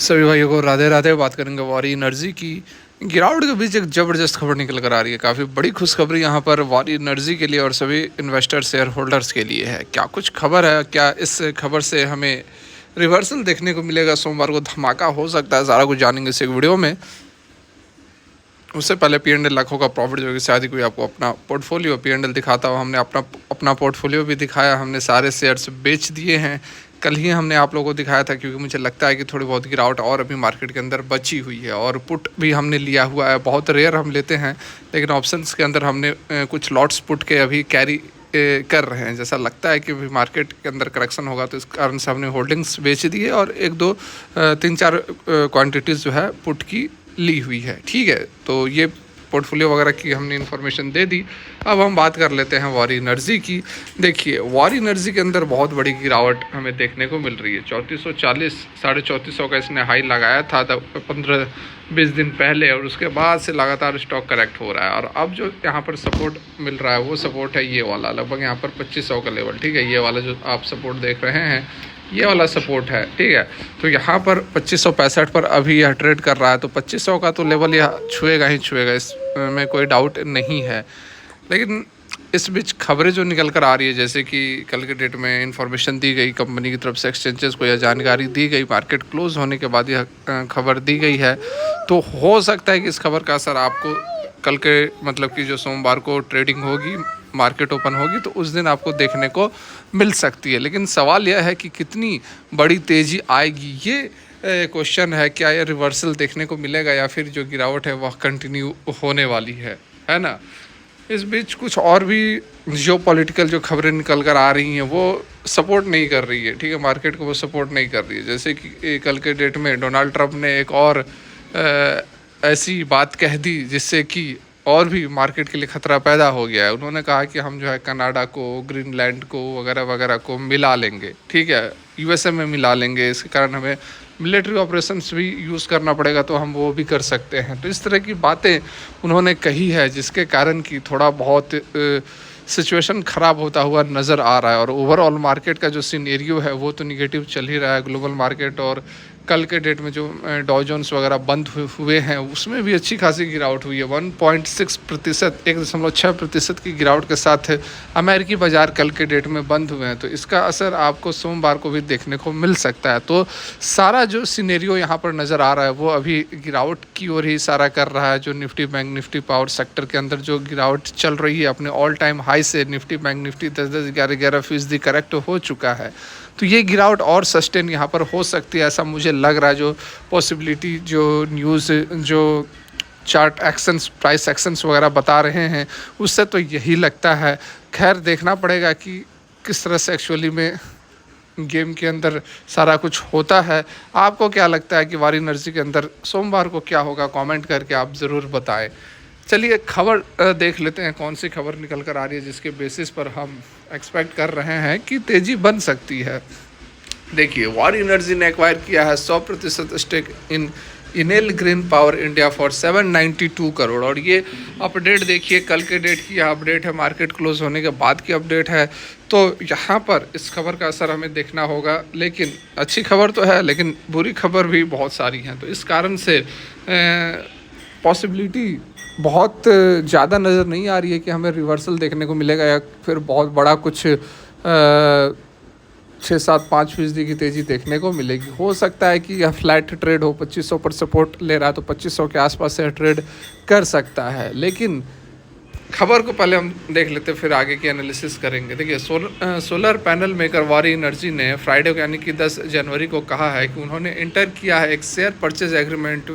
सभी भाइयों को राधे राधे। बात करेंगे वारी एनर्जी की। गिरावट के बीच एक ज़बरदस्त खबर निकल कर आ रही है। काफ़ी बड़ी खुशखबरी यहाँ पर वारी एनर्जी के लिए और सभी इन्वेस्टर शेयर होल्डर्स के लिए है। क्या कुछ खबर है, क्या इस खबर से हमें रिवर्सल देखने को मिलेगा, सोमवार को धमाका हो सकता है, सारा कुछ जानेंगे इस एक वीडियो में। उससे पहले P&L लाखों का प्रॉफिट, जो कि शायद ही कोई आपको अपना पोर्टफोलियो P&L दिखाता हो। हमने अपना पोर्टफोलियो भी दिखाया, हमने सारे शेयर्स बेच दिए हैं। कल ही हमने आप लोगों को दिखाया था, क्योंकि मुझे लगता है कि थोड़ी बहुत गिरावट और अभी मार्केट के अंदर बची हुई है। और पुट भी हमने लिया हुआ है, बहुत रेयर हम लेते हैं, लेकिन ऑप्शंस के अंदर हमने कुछ लॉट्स पुट के अभी कैरी कर रहे हैं। जैसा लगता है कि अभी मार्केट के अंदर करेक्शन होगा, तो इस कारण से हमने होल्डिंग्स बेच दी है और एक दो तीन चार क्वांटिटीज़ जो है पुट की ली हुई है। ठीक है, तो ये पोर्टफोलियो वगैरह की हमने इन्फॉर्मेशन दे दी। अब हम बात कर लेते हैं वारी एनर्जी की। देखिए, वारी एनर्जी के अंदर बहुत बड़ी गिरावट हमें देखने को मिल रही है। 3440 3450 का इसने हाई लगाया था 15-20 दिन पहले, और उसके बाद से लगातार स्टॉक करेक्ट हो रहा है। और अब जो यहाँ पर सपोर्ट मिल रहा है वो सपोर्ट है ये वाला, लगभग यहाँ पर 2500 का लेवल। ठीक है, ये वाला जो आप सपोर्ट देख रहे हैं ये वाला सपोर्ट है। ठीक है, तो यहाँ पर 2565 पर अभी यह ट्रेड कर रहा है, तो 2500 का तो लेवल यह छुएगा ही छुएगा, इसमें कोई डाउट नहीं है। लेकिन इस बीच खबरें जो निकल कर आ रही है, जैसे कि कल के डेट में इंफॉर्मेशन दी गई कंपनी की तरफ से, एक्सचेंजेस को यह जानकारी दी गई, मार्केट क्लोज होने के बाद यह खबर दी गई है। तो हो सकता है कि इस खबर का असर आपको कल के मतलब कि जो सोमवार को ट्रेडिंग होगी, मार्केट ओपन होगी, तो उस दिन आपको देखने को मिल सकती है। लेकिन सवाल यह है कि कितनी बड़ी तेज़ी आएगी, ये क्वेश्चन है। क्या ये रिवर्सल देखने को मिलेगा या फिर जो गिरावट है वह कंटिन्यू होने वाली है ना। इस बीच कुछ और भी जियो पॉलिटिकल जो खबरें निकल कर आ रही हैं वो सपोर्ट नहीं कर रही है। ठीक है, मार्केट को वो सपोर्ट नहीं कर रही है। जैसे कि कल के डेट में डोनाल्ड ट्रंप ने एक और ऐसी बात कह दी जिससे कि और भी मार्केट के लिए खतरा पैदा हो गया है। उन्होंने कहा कि हम जो है कनाडा को, ग्रीनलैंड को वगैरह वगैरह को मिला लेंगे। ठीक है, यूएसए में मिला लेंगे, इसके कारण हमें मिलिट्री ऑपरेशंस भी यूज़ करना पड़ेगा, तो हम वो भी कर सकते हैं। तो इस तरह की बातें उन्होंने कही है, जिसके कारण कि थोड़ा बहुत सिचुएशन ख़राब होता हुआ नज़र आ रहा है। और ओवरऑल मार्केट का जो सिनेरियो है वो तो निगेटिव चल ही रहा है, ग्लोबल मार्केट। और कल के डेट में जो डॉ जोन्स वगैरह बंद हुए हैं उसमें भी अच्छी खासी गिरावट हुई है। 1.6%, 1.6% की गिरावट के साथ अमेरिकी बाज़ार कल के डेट में बंद हुए हैं। तो इसका असर आपको सोमवार को भी देखने को मिल सकता है। तो सारा जो सिनेरियो यहाँ पर नज़र आ रहा है वो अभी गिरावट की ओर ही इशारा कर रहा है। जो Nifty bank Nifty power sector के अंदर जो गिरावट चल रही है, अपने ऑल टाइम हाई से निफ्टी बैंक निफ्टी 10-10, 11-11% करेक्ट हो चुका है। तो ये गिरावट और सस्टेन यहाँ पर हो सकती है, ऐसा मुझे लग रहा है। जो पॉसिबिलिटी, जो न्यूज़, जो चार्ट एक्शंस, प्राइस एक्शंस वगैरह बता रहे हैं, उससे तो यही लगता है। खैर, देखना पड़ेगा कि किस तरह से एक्चुअली में गेम के अंदर सारा कुछ होता है। आपको क्या लगता है कि वारी एनर्जी के अंदर सोमवार को क्या होगा? कमेंट करके आप ज़रूर बताएं। चलिए खबर देख लेते हैं, कौन सी खबर निकल कर आ रही है जिसके बेसिस पर हम एक्सपेक्ट कर रहे हैं कि तेज़ी बन सकती है। देखिए, वारी एनर्जी ने एक्वायर किया है 100% stake in Enel green power India for 792 crore. और ये अपडेट देखिए, कल के डेट की यह अपडेट है, मार्केट क्लोज होने के बाद की अपडेट है। तो यहाँ पर इस खबर का असर हमें देखना होगा। लेकिन अच्छी खबर तो है, लेकिन बुरी खबर भी बहुत सारी हैं। तो इस कारण से पॉसिबिलिटी बहुत ज़्यादा नज़र नहीं आ रही है कि हमें रिवर्सल देखने को मिलेगा या फिर बहुत बड़ा कुछ 6-7-5% की तेज़ी देखने को मिलेगी। हो सकता है कि यह फ्लैट ट्रेड हो, 2500 पर सपोर्ट ले रहा है तो 2500 के आसपास से ट्रेड कर सकता है। लेकिन खबर को पहले हम देख लेते, फिर आगे की एनालिसिस करेंगे। देखिए, सोलर पैनल मेकर वारी एनर्जी ने फ्राइडे को यानी कि 10 जनवरी को कहा है कि उन्होंने इंटर किया है एक share purchase agreement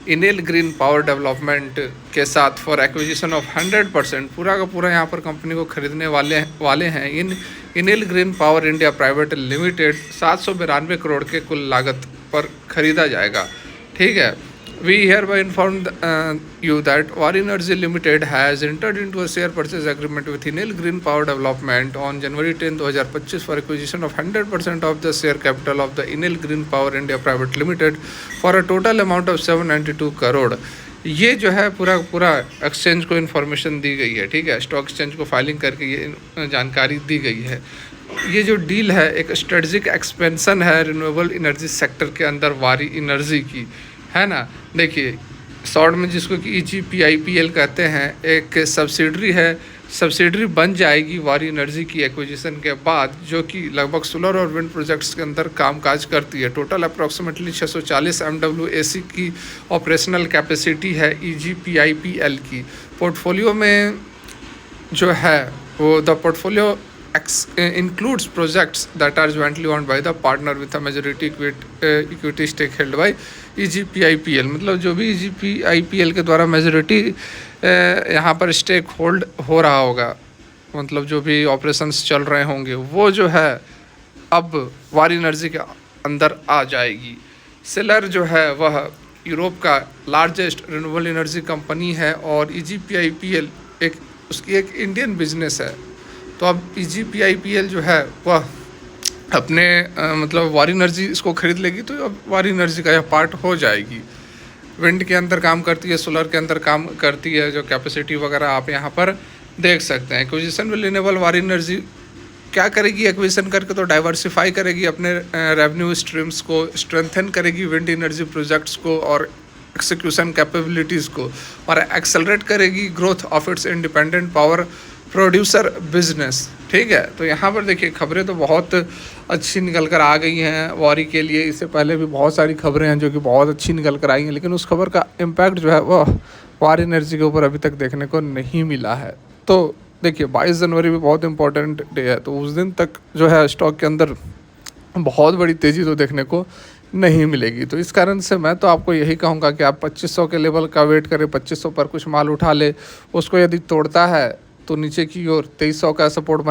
Enel green power development के साथ फॉर एक्विजिशन ऑफ 100%, पूरा का पूरा यहाँ पर कंपनी को खरीदने वाले हैं। Enel green power India private limited 792 crore के कुल लागत पर खरीदा जाएगा। ठीक है, we hereby inform you that Waaree Energy Limited has entered into a share purchase agreement with Enel Green Power Development on January 10, 2025 for acquisition of 100% of the share capital of the Enel Green Power India Private Limited for a total amount of 792 crore. ये जो है पूरा exchange को information दी गई है। ठीक है, stock exchange को फाइलिंग करके ये जानकारी दी गई है। ये जो डील है एक स्ट्रेटजिक एक्सपेंशन है रिन्यूएबल एनर्जी सेक्टर के अंदर वारी एनर्जी की, है ना। देखिए शॉर्ट में जिसको कि EGPIPL कहते हैं, एक सब्सिडरी है, सब्सिडरी बन जाएगी वारी एनर्जी की एक्विजिशन के बाद, जो कि लगभग सोलर और विंड प्रोजेक्ट्स के अंदर कामकाज करती है। टोटल अप्रॉक्सीमेटली 640 MW AC की ऑपरेशनल कैपेसिटी है EGPIPL की। पोर्टफोलियो में जो है वो the portfolio includes projects that are jointly owned by the partner with a majority equity stake held by EGPIPL। मतलब जो भी EGPIPL के द्वारा मेजोरिटी यहाँ पर स्टेक होल्ड हो रहा होगा, मतलब जो भी ऑपरेशंस चल रहे होंगे, वो जो है अब वारी एनर्जी के अंदर आ जाएगी। सेलर जो है वह यूरोप का लार्जेस्ट रिन्यूएबल एनर्जी कंपनी है और EGPIPL उसकी एक इंडियन बिजनेस है। तो अब EGPIPL जो है वह अपने मतलब वारी एनर्जी इसको खरीद लेगी, तो अब वारी एनर्जी का यह पार्ट हो जाएगी। विंड के अंदर काम करती है, सोलर के अंदर काम करती है, जो कैपेसिटी वगैरह आप यहाँ पर देख सकते हैं। एक्विजिशन विल इनेबल वारी एनर्जी क्या करेगी, एक्विजिशन करके तो डाइवर्सिफाई करेगी अपने रेवेन्यू स्ट्रीम्स को, स्ट्रेंथन करेगी विंड एनर्जी प्रोजेक्ट्स को और एक्सिक्यूशन कैपेबिलिटीज़ को, और एक्सेलरेट करेगी growth of its independent power producer business. ठीक है, तो यहाँ पर देखिए खबरें तो बहुत अच्छी निकल कर आ गई हैं वारी के लिए। इससे पहले भी बहुत सारी खबरें हैं जो कि बहुत अच्छी निकल कर आई हैं, लेकिन उस खबर का इम्पैक्ट जो है वह वारी एनर्जी के ऊपर अभी तक देखने को नहीं मिला है। तो देखिए 22 जनवरी भी बहुत इंपॉर्टेंट डे है, तो उस दिन तक जो है स्टॉक के अंदर बहुत बड़ी तेज़ी तो देखने को नहीं मिलेगी। तो इस कारण से मैं तो आपको यही कहूँगा कि आप 2500 के लेवल का वेट करें, 2500 पर कुछ माल उठा ले, उसको यदि तोड़ता है तो नीचे की ओर 2300 का सपोर्ट बना